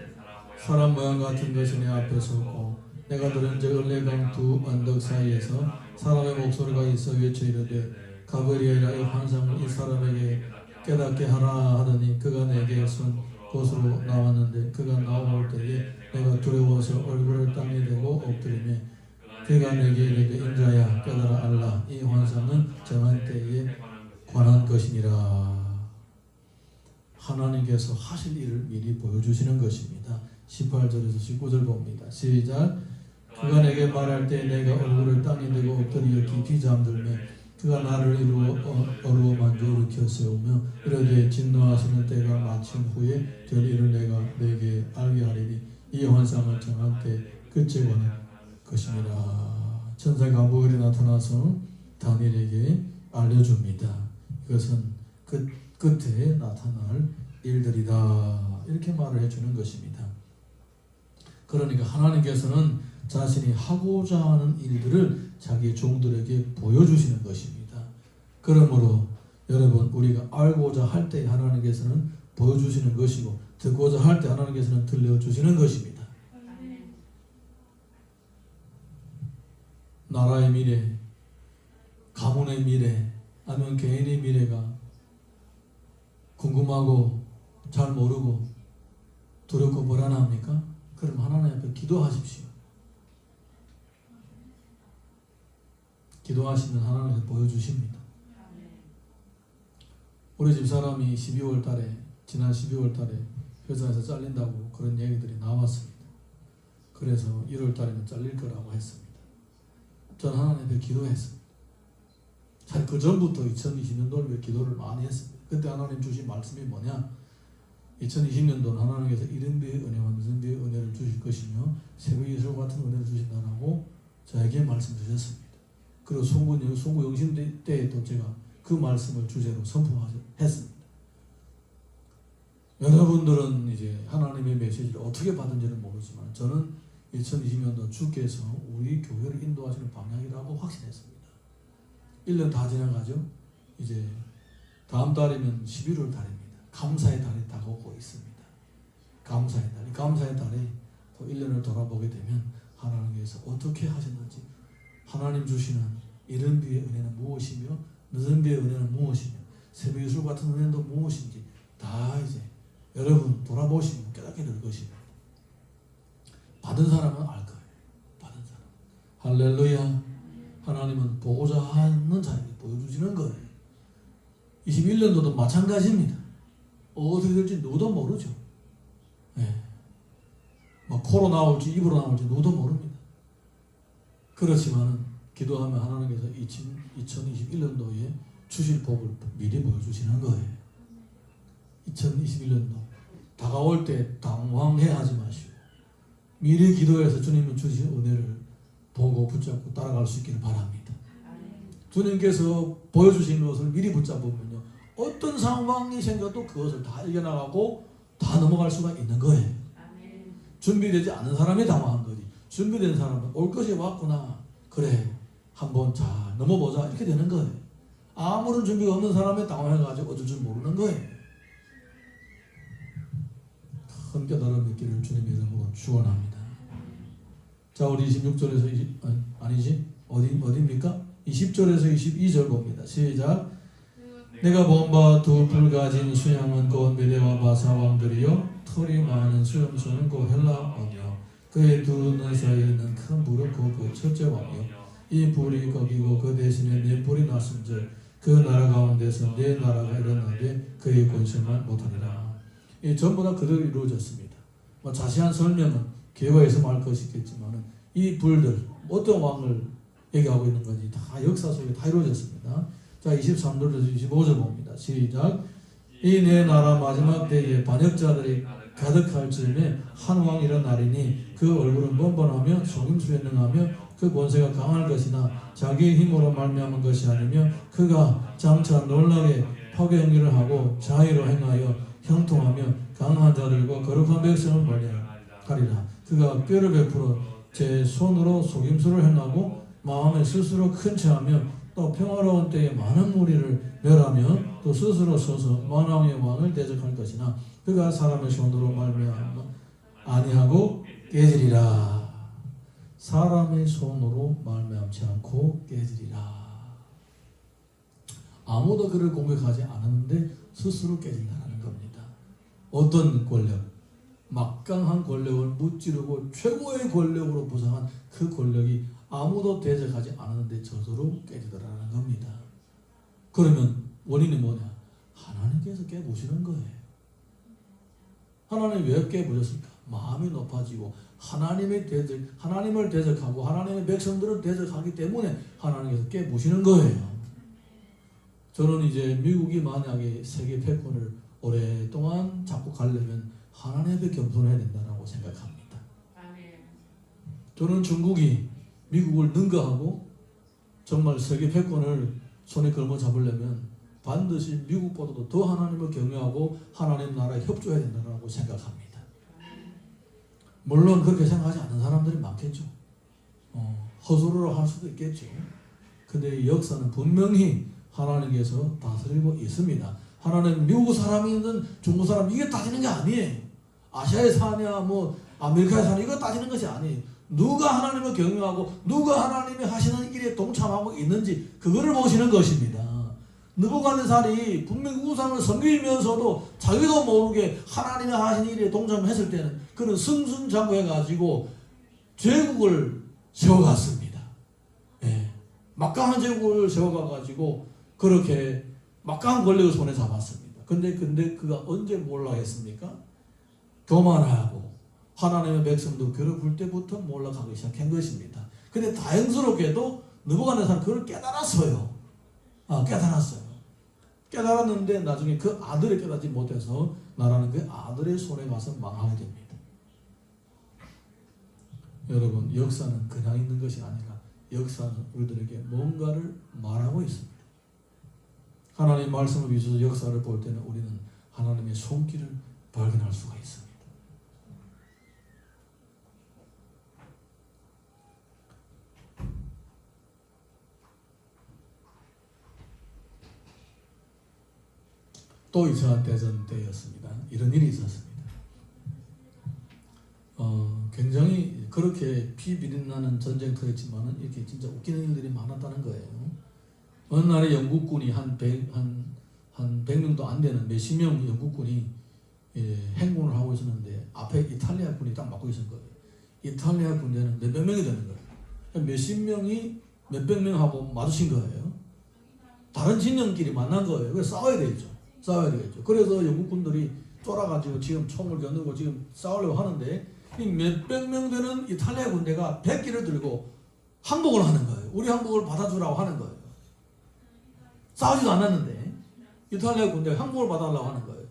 사람 모양 같은 것이 내 앞에 섰고 내가 들은 적 을레강 두 언덕 사이에서 사람의 목소리가 있어 외쳐 이르되 가브리엘아 이 환상을 이 사람에게 깨닫게 하라 하더니 그가 내게 선 곳으로 나왔는데 그가 나올 때에 내가 두려워서 얼굴을 땅에 대고 엎드리며 그가 내게 이르되 인자야 깨달아 알라 이 환상은 정한 때에 관한 것이니라. 하나님께서 하실 일을 미리 보여주시는 것입니다. 18절에서 19절 봅니다. 시작. 그가 내게 말할 때 내가 얼굴을 땅에 대고 엎드려 깊이 잠들며 그가 나를 어루어 만져 일으켜 세우며 이르되 진노하시는 때가 마침 후에 될 일을 내가 내게 알게 하리니 이 환상을 정한 때 끝에 관한 것입니다. 천사 가브리엘이 나타나서 다니엘에게 알려줍니다. 이것은 끝에 나타날 일들이다. 이렇게 말을 해주는 것입니다. 그러니까 하나님께서는 자신이 하고자 하는 일들을 자기 종들에게 보여주시는 것입니다. 그러므로 여러분, 우리가 알고자 할 때 하나님께서는 보여주시는 것이고, 듣고자 할 때 하나님께서는 들려주시는 것입니다. 나라의 미래, 가문의 미래, 아니면 개인의 미래가 궁금하고 잘 모르고 두렵고 불안합니까? 그럼 하나님 앞에 기도하십시오. 기도하시면 하나님께서 보여주십니다. 우리 집사람이 12월 달에, 지난 12월 달에 회사에서 잘린다고 그런 얘기들이 나왔습니다. 그래서 1월 달에는 잘릴 거라고 했습니다. 저는 하나님 앞에 기도했습니다. 잘 그 전부터 2020년도를 기도를 많이 했습니다. 그때 하나님 주신 말씀이 뭐냐? 2020년도는 하나님께서 이른비의 은혜와 늦은비의 은혜를 주실 것이며 새벽의 예술 같은 은혜를 주신다라고 저에게 말씀 주셨습니다. 그리고 송구 영신 때에도 제가 그 말씀을 주제로 선포했습니다. 여러분들은 이제 하나님의 메시지를 어떻게 받은지는 모르지만 저는 2020년도 주께서 우리 교회를 인도하시는 방향이라고 확신했습니다. 1년 다 지나가죠. 이제 다음 달이면 11월 달입니다. 감사의 달이 다가오고 있습니다. 감사의 달에 또 1년을 돌아보게 되면 하나님께서 어떻게 하셨는지, 하나님 주시는 이른 비의 은혜는 무엇이며 늦은 비의 은혜는 무엇이며 새벽의 술 같은 은혜도 무엇인지 다 이제 여러분 돌아보시면 깨닫게 될 것입니다. 받은 사람은 알 거예요. 받은 사람. 할렐루야. 하나님은 보고자 하는 자에게 보여주시는 거예요. 21년도도 마찬가지입니다. 어떻게 될지 누구도 모르죠. 코로나 올지 이브로 나올지 누구도 모릅니다. 그렇지만 기도하면 하나님께서 2021년도에 주실 복을 미리 보여주시는 거예요. 2021년도 다가올 때 당황해하지 마시고 미리 기도해서 주님이 주신 은혜를 보고 붙잡고 따라갈 수 있기를 바랍니다. 주님께서 보여주신 것을 미리 붙잡으면요, 어떤 상황이 생겨도 그것을 다 이겨나가고 다 넘어갈 수가 있는 거예요. 준비되지 않은 사람이 당황한 거지, 준비된 사람은 올 것이 왔구나, 그래 한번 잘 넘어보자, 이렇게 되는 거예요. 아무런 준비가 없는 사람이 당황해가지고 어쩔 줄 모르는 거예요. 큰 깨달음 있기를 주님의 이름으로 축원합니다. 자, 우리 26절에서 어디입니까? 20절에서 22절 봅니다. 시작. 내가 본 바 두 뿔 가진 수양은 곧 메대와 바사 왕들이요 털이 많은 수염소는 곧 헬라 왕이요 그의 두 눈 사이에 있는 큰 불은 곧 그 첫째 왕이요 이 불이 거기고 그 대신에 네 불이 났은즉 그 나라 가운데서 네 나라가 일어나되 그의 권세만 못하리라. 이 전부 다 그대로 이루어졌습니다. 자세한 설명은 개화에서 말 것이겠지만 이 불들 어떤 왕을 얘기하고 있는 건지 다 역사 속에 다 이루어졌습니다. 자, 23절에서 25절 봅니다. 시작. 이 내 나라 마지막 때에 반역자들이 가득할 즈음에 한 왕이 일어나리니 그 얼굴은 번번하며 속임수에 능하며 그 권세가 강할 것이나 자기의 힘으로 말미암은 것이 아니며 그가 장차 놀라게 파괴행위를 하고 자의로 행하여 형통하며 강한 자들과 거룩한 백성을 멀리하리라. 그가 뼈를 베풀어 제 손으로 속임수를 행하고 마음에 스스로 큰 체하며 또 평화로운 때에 많은 무리를 멸하며 또 스스로 서서 만왕의 왕을 대적할 것이나 그가 사람의 손으로 말미암아 아니하고 깨지리라. 사람의 손으로 말미암지 않고 깨지리라. 아무도 그를 공격하지 않았는데 스스로 깨진다는 겁니다. 어떤 권력, 막강한 권력을 무찌르고 최고의 권력으로 부상한 그 권력이 아무도 대적하지 않았는데 저절로 깨지더라는 겁니다. 그러면 원인이 뭐냐? 하나님께서 깨부시는 거예요. 하나님 왜 깨부셨을까? 마음이 높아지고 하나님을 대적하고 하나님의 백성들을 대적하기 때문에 하나님께서 깨부시는 거예요. 저는 이제 미국이 만약에 세계 패권을 오랫동안 잡고 가려면 하나님 앞에 겸손해야 된다고 생각합니다. 저는 중국이 미국을 능가하고 정말 세계 패권을 손에 걸어 잡으려면 반드시 미국보다도 더 하나님을 경외하고 하나님 나라에 협조해야 된다고 생각합니다. 물론 그렇게 생각하지 않는 사람들이 많겠죠. 허술로 할 수도 있겠죠. 근데 이 역사는 분명히 하나님께서 다스리고 있습니다. 하나님 미국 사람이든 중국 사람 이게 따지는 게 아니에요. 아시아에 사냐 뭐 아메리카에 사냐 이거 따지는 것이 아니에요. 누가 하나님을 경외하고 누가 하나님이 하시는 일에 동참하고 있는지 그거를 보시는 것입니다. 느부갓네살이 분명히 우상을 섬기면서도 자기도 모르게 하나님이 하시는 일에 동참했을 때는 그는 승승장구해가지고 제국을 세워갔습니다. 예. 막강한 제국을 세워가가지고 그렇게 막강한 권력을 손에 잡았습니다. 근데 그가 언제 몰락했습니까? 교만하고 하나님의 백성도 괴롭힐 때부터 몰락하기 시작한 것입니다. 근데 다행스럽게도 느부갓네살은 그걸 깨달았어요. 깨달았어요. 깨달았는데 나중에 그 아들이 깨닫지 못해서 나라는 그 아들의 손에 가서 망하게 됩니다. 여러분, 역사는 그냥 있는 것이 아니라 역사는 우리들에게 뭔가를 말하고 있습니다. 하나님의 말씀을 비춰서 역사를 볼 때는 우리는 하나님의 손길을 발견할 수가 있습니다. 또 2차 대전 때였습니다. 이런 일이 있었습니다. 굉장히 그렇게 피비린나는 전쟁터였지만 이렇게 진짜 웃기는 일들이 많았다는 거예요. 어느 날에 영국군이 한 100명도 안 되는 몇십 명 영국군이 행군을 하고 있었는데 앞에 이탈리아 군이 딱 막고 있었던 거예요. 이탈리아 군대는 몇백 명이 되는 거예요. 몇십 명이 몇백 명하고 마주친 거예요. 다른 진영끼리 만난 거예요. 그래서 싸워야 되겠죠. 그래서 영국 군들이 쫄아가지고 지금 총을 겨누고 지금 싸우려고 하는데 이 몇백 명 되는 이탈리아 군대가 백기를 들고 항복을 하는 거예요. 우리 항복을 받아주라고 하는 거예요. 싸우지도 않았는데 이탈리아 군대가 항복을 받아달라고 하는 거예요.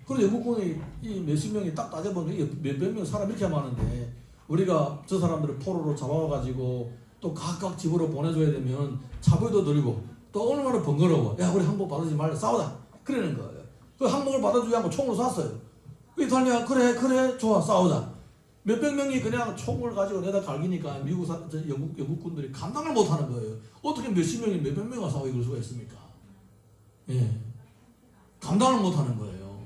그래서 영국군이 이 몇십 명이 딱 따져보니까 몇백 명 사람 이렇게 많은데 우리가 저 사람들을 포로로 잡아와가지고 또 각각 집으로 보내줘야 되면 차비도 드리고 또 얼마나 번거로워. 야, 우리 항복 받아주지 말라 싸우자. 그러는 거예요. 그 항복을 받아주지 않고 총으로 쐈어요. 이탈리아 그래 좋아 싸우자. 몇백 명이 그냥 총을 가지고 내다 갈기니까 영국군들이 감당을 못하는 거예요. 어떻게 몇십 명이 몇백 명과 싸우고 이럴 수가 있습니까? 예, 감당을 못하는 거예요.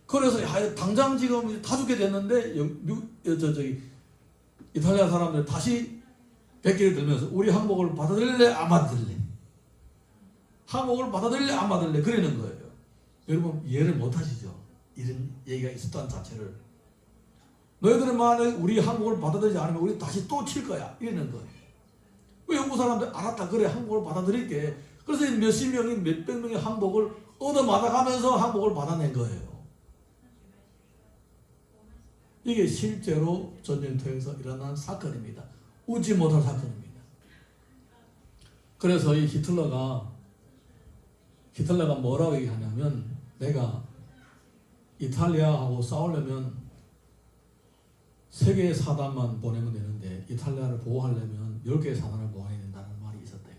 그래서 당장 지금 다 죽게 됐는데 이탈리아 사람들 다시 백기를 들면서 우리 항복을 받아들일래 안 받아들일래? 항복을 받아들일래 안 받아들일래? 그러는 거예요. 여러분 이해를 못하시죠? 이런 얘기가 있었다는 자체를. 너희들은 만약에 우리 항복을 받아들이지 않으면 우리 다시 또 칠 거야 이러는 거예요. 왜 영국 사람들 알았다 그래 항복을 받아들일게. 그래서 몇십 명이 몇백 명의 항복을 얻어맞아가면서 항복을 받아낸 거예요. 이게 실제로 전쟁터에서 일어난 사건입니다. 웃지 못할 사건입니다. 그래서 이 히틀러가 뭐라고 얘기하냐면 내가 이탈리아하고 싸우려면 3개의 사단만 보내면 되는데 이탈리아를 보호하려면 10개의 사단을 보호해야 된다는 말이 있었대요.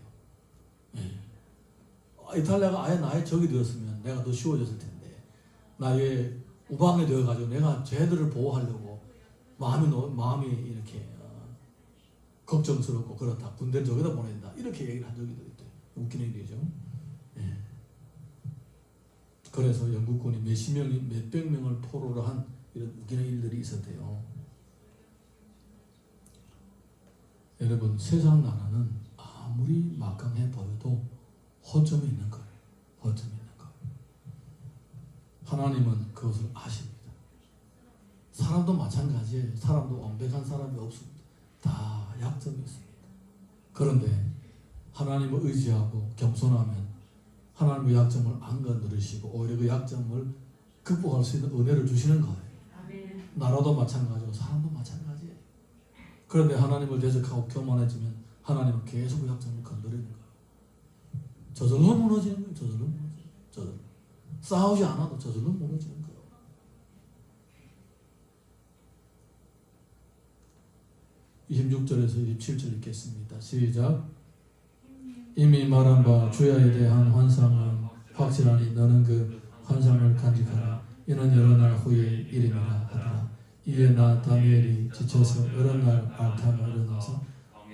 예. 이탈리아가 아예 나의 적이 되었으면 내가 더 쉬워졌을 텐데 나의 우방이 되어가지고 내가 쟤들을 보호하려고 마음이 이렇게 걱정스럽고 그렇다. 군대를 저기다 보내야 된다. 이렇게 얘기를 한 적이 있대요. 웃기는 일이죠. 예. 그래서 영국군이 몇백 명을 포로로 한 이런 웃기는 일들이 있었대요. 여러분 세상 나라는 아무리 막강해 보여도 허점이 있는 거예요. 하나님은 그것을 아십니다. 사람도 마찬가지예요. 사람도 완벽한 사람이 없습니다. 다 약점이 있습니다. 그런데 하나님을 의지하고 겸손하면 하나님의 약점을 안 건드리시고 오히려 그 약점을 극복할 수 있는 은혜를 주시는 거예요. 나라도 마찬가지고 사람도 마찬가지예요. 그런데 하나님을 대적하고 교만해지면 하나님은 계속 그 약점을 건드리는 거예요. 저절로 무너지는 거예요. 저절로. 싸우지 않아도 저절로 무너지는 거예요. (26절에서 27절) 읽겠습니다. 시작. 이미 말한 바 주야에 대한 환상은 확실하니 너는 그 환상을 간직하라. 이는 여러 날 후의 일임이라 하더라. 이에 나 다니엘이 지쳐서 여러 날 알타마 일어나서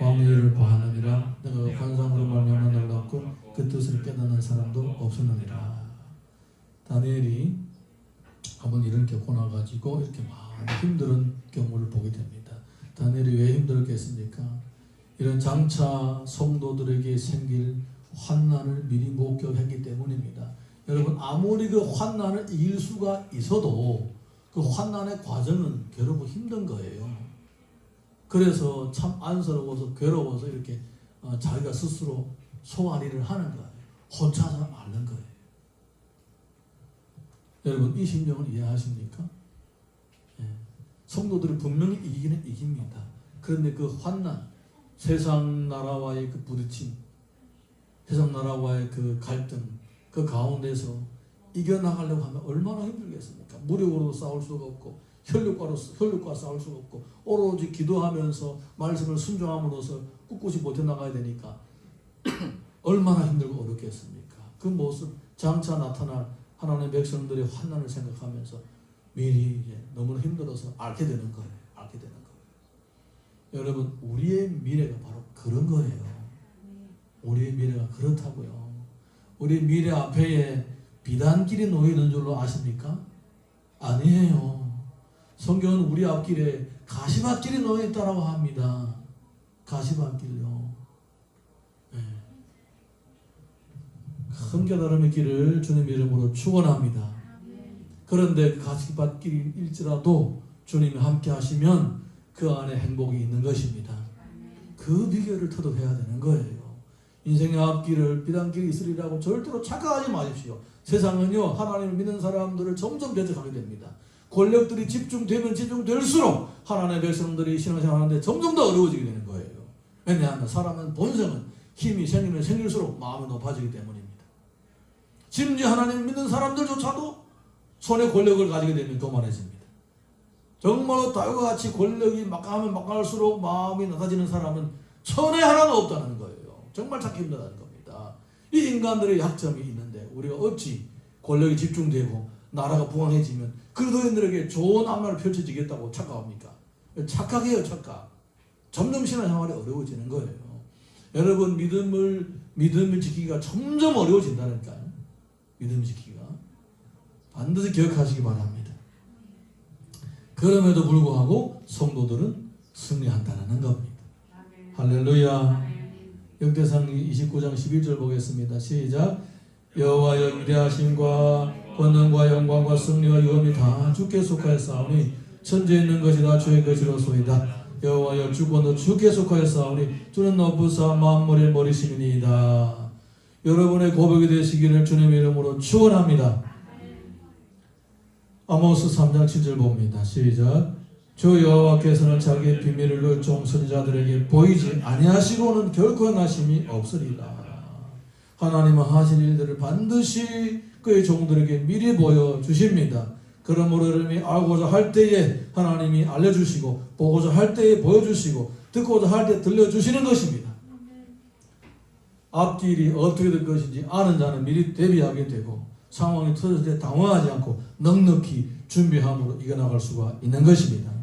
왕의 일을 보았느니라. 내가 환상으로 말미암아 놀랍고 그 뜻을 깨닫는 사람도 없었느니라. 다니엘이 한번 이런 겪고 나가지고 이렇게 많은 힘든 경우를 보게 됩니다. 다니엘이 왜 힘들었겠습니까? 이런 장차 성도들에게 생길 환난을 미리 목격했기 때문입니다. 여러분, 아무리 그 환난을 이길 수가 있어도 그 환난의 과정은 괴롭고 힘든 거예요. 그래서 참 안쓰러워서 괴로워서 이렇게 자기가 스스로 소환이를 하는 거예요. 혼자서 앓는 거예요. 여러분, 이 심정을 이해하십니까? 예. 성도들은 분명히 이기는 이깁니다. 그런데 그 환난, 세상 나라와의 그 부딪힘, 세상 나라와의 그 갈등, 그 가운데서 이겨나가려고 하면 얼마나 힘들겠습니까? 무력으로 싸울 수가 없고 혈육과 싸울 수가 없고 오로지 기도하면서 말씀을 순종함으로써 꿋꿋이 버텨나가야 되니까 얼마나 힘들고 어렵겠습니까? 그 모습, 장차 나타날 하나님의 백성들의 환난을 생각하면서 미리 이제 너무 힘들어서 앓게 되는 거예요. 앓게 되는 거예요. 여러분, 우리의 미래가 바로 그런 거예요. 우리의 미래가 그렇다고요. 우리 미래 앞에 비단길이 놓이는 줄로 아십니까? 아니에요. 성경은 우리 앞길에 가시밭길이 놓여있다고 합니다. 가시밭길요. 네. 큰 깨달음의 길을 주님 이름으로 축원합니다. 그런데 그 가시밭길일지라도 주님이 함께 하시면 그 안에 행복이 있는 것입니다. 그 비결을 터득해야 되는 거예요. 인생의 앞길을 비단길이 있으리라고 절대로 착각하지 마십시오. 세상은요, 하나님을 믿는 사람들을 점점 배척하게 됩니다. 권력들이 집중되면 집중될수록 하나님의 백성들이 신앙생활하는데 점점 더 어려워지게 되는 거예요. 왜냐하면 사람은 본성은 힘이 생기면 생길수록 마음이 높아지기 때문입니다. 심지어 하나님을 믿는 사람들조차도 손에 권력을 가지게 되면 교만해집니다. 정말로 다윗과 같이 권력이 막강하면 막강할수록 마음이 낮아지는 사람은 천에 하나도 없다는 거예요. 정말 찾기 힘들다는 겁니다. 이 인간들의 약점이 있는데 우리가 어찌 권력이 집중되고 나라가 부강해지면 그리스도인들에게 좋은 앞날을 펼쳐지겠다고 착각합니까? 착각이에요, 착각. 점점 신앙생활이 어려워지는 거예요. 여러분, 믿음을 지키기가 점점 어려워진다니까요. 믿음 지키기가. 반드시 기억하시기 바랍니다. 그럼에도 불구하고 성도들은 승리한다는 겁니다. 할렐루야. 역대상 29장 11절 보겠습니다. 시작. 여호와여 위대하심과 권능과 영광과 승리와 유업이 다 주께 속하였사오니 천지에 있는 것이 다 주의 것이로소이다. 여호와여 주권도 주께 속하였사오니 주는 높으사 만물의 머리심이니이다. 여러분의 고백이 되시기를 주님의 이름으로 축원합니다. 아모스 3장 7절 봅니다. 시작. 주 여호와께서는 자기의 비밀을 그 종 선지자들에게 보이지 아니하시고는 결코 행하심이 없으리라. 하나님은 하신 일들을 반드시 그의 종들에게 미리 보여주십니다. 그러므로 여러분이 알고자 할 때에 하나님이 알려주시고 보고자 할 때에 보여주시고 듣고자 할 때 들려주시는 것입니다. 앞길이 어떻게 될 것인지 아는 자는 미리 대비하게 되고 상황이 터질 때 당황하지 않고 넉넉히 준비함으로 이겨나갈 수가 있는 것입니다.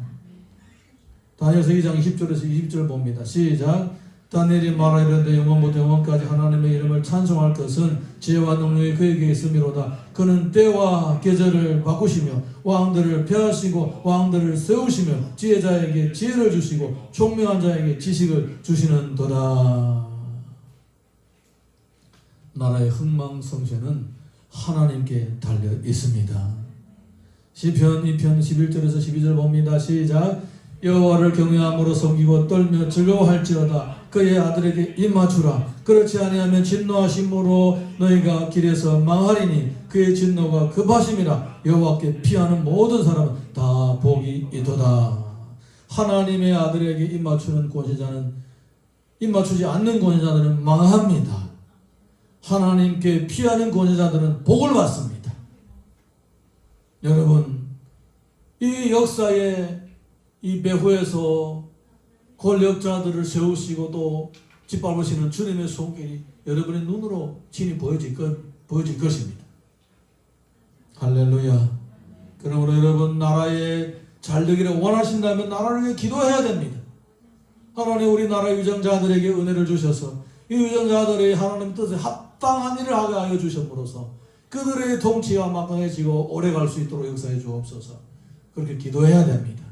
다니엘서 2장 10절에서 20절 봅니다. 시작. 다니엘이 말하이르되 영원부터 영원까지 하나님의 이름을 찬송할 것은 지혜와 능력이 그에게 있음이로다. 그는 때와 계절을 바꾸시며 왕들을 폐하시고 왕들을 세우시며 지혜자에게 지혜를 주시고 총명한 자에게 지식을 주시는도다. 나라의 흥망성쇠는 하나님께 달려 있습니다. 시편 2편 11절에서 12절 봅니다. 시작. 여호와를 경외함으로 섬기고 떨며 즐거워할지어다. 그의 아들에게 입맞추라. 그렇지 아니하면 진노하심으로 너희가 길에서 망하리니 그의 진노가 급하심이라. 여호와께 피하는 모든 사람은 다 복이 있도다. 하나님의 아들에게 입맞추는 권세자는 입맞추지 않는 권세자들은 망합니다. 하나님께 피하는 권세자들은 복을 받습니다. 여러분, 이 역사에 이 배후에서 권력자들을 세우시고 또 짓밟으시는 주님의 손길이 여러분의 눈으로 친히 보여질 것입니다. 할렐루야. 그러므로 여러분, 나라의 잘 되기를 원하신다면 나라를 위해 기도해야 됩니다. 하나님 우리나라 유정자들에게 은혜를 주셔서 이 유정자들이 하나님 뜻에 합당한 일을 하게 하여 주심으로써 그들의 통치가 막강해지고 오래 갈 수 있도록 역사해 주옵소서. 그렇게 기도해야 됩니다.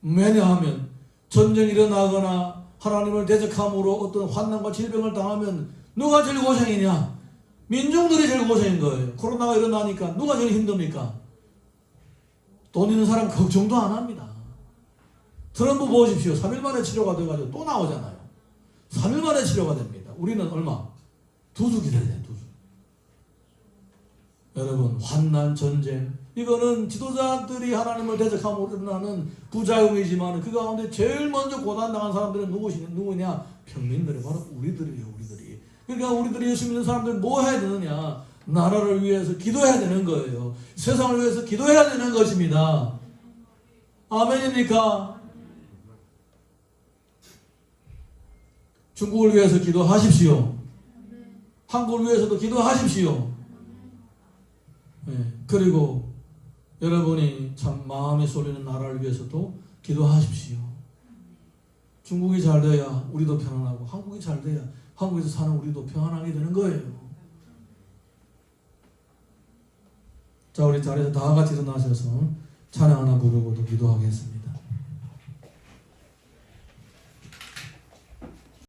왜냐하면 전쟁이 일어나거나 하나님을 대적함으로 어떤 환난과 질병을 당하면 누가 제일 고생이냐? 민중들이 제일 고생인 거예요. 코로나가 일어나니까 누가 제일 힘듭니까? 돈 있는 사람 걱정도 안 합니다. 트럼프 보십시오. 3일 만에 치료가 돼가지고 또 나오잖아요. 3일 만에 치료가 됩니다. 우리는 얼마? 2주 기다려야 돼요. 2주. 여러분 환난, 전쟁 이거는 지도자들이 하나님을 대적함으로 일어나는 부작용이지만 그 가운데 제일 먼저 고난당한 사람들은 누구냐? 평민들이 바로 우리들이에요. 우리들이. 그러니까 우리들이 예수 믿는 사람들 뭐 해야 되느냐? 나라를 위해서 기도해야 되는 거예요. 세상을 위해서 기도해야 되는 것입니다. 아멘입니까? 중국을 위해서 기도하십시오. 한국을 위해서도 기도하십시오. 네, 그리고 여러분이 참 마음에 쏠리는 나라를 위해서도 기도하십시오. 중국이 잘 돼야 우리도 평안하고 한국이 잘 돼야 한국에서 사는 우리도 평안하게 되는 거예요. 자, 우리 자리에서 다 같이 일어나셔서 찬양 하나 부르고도 기도하겠습니다.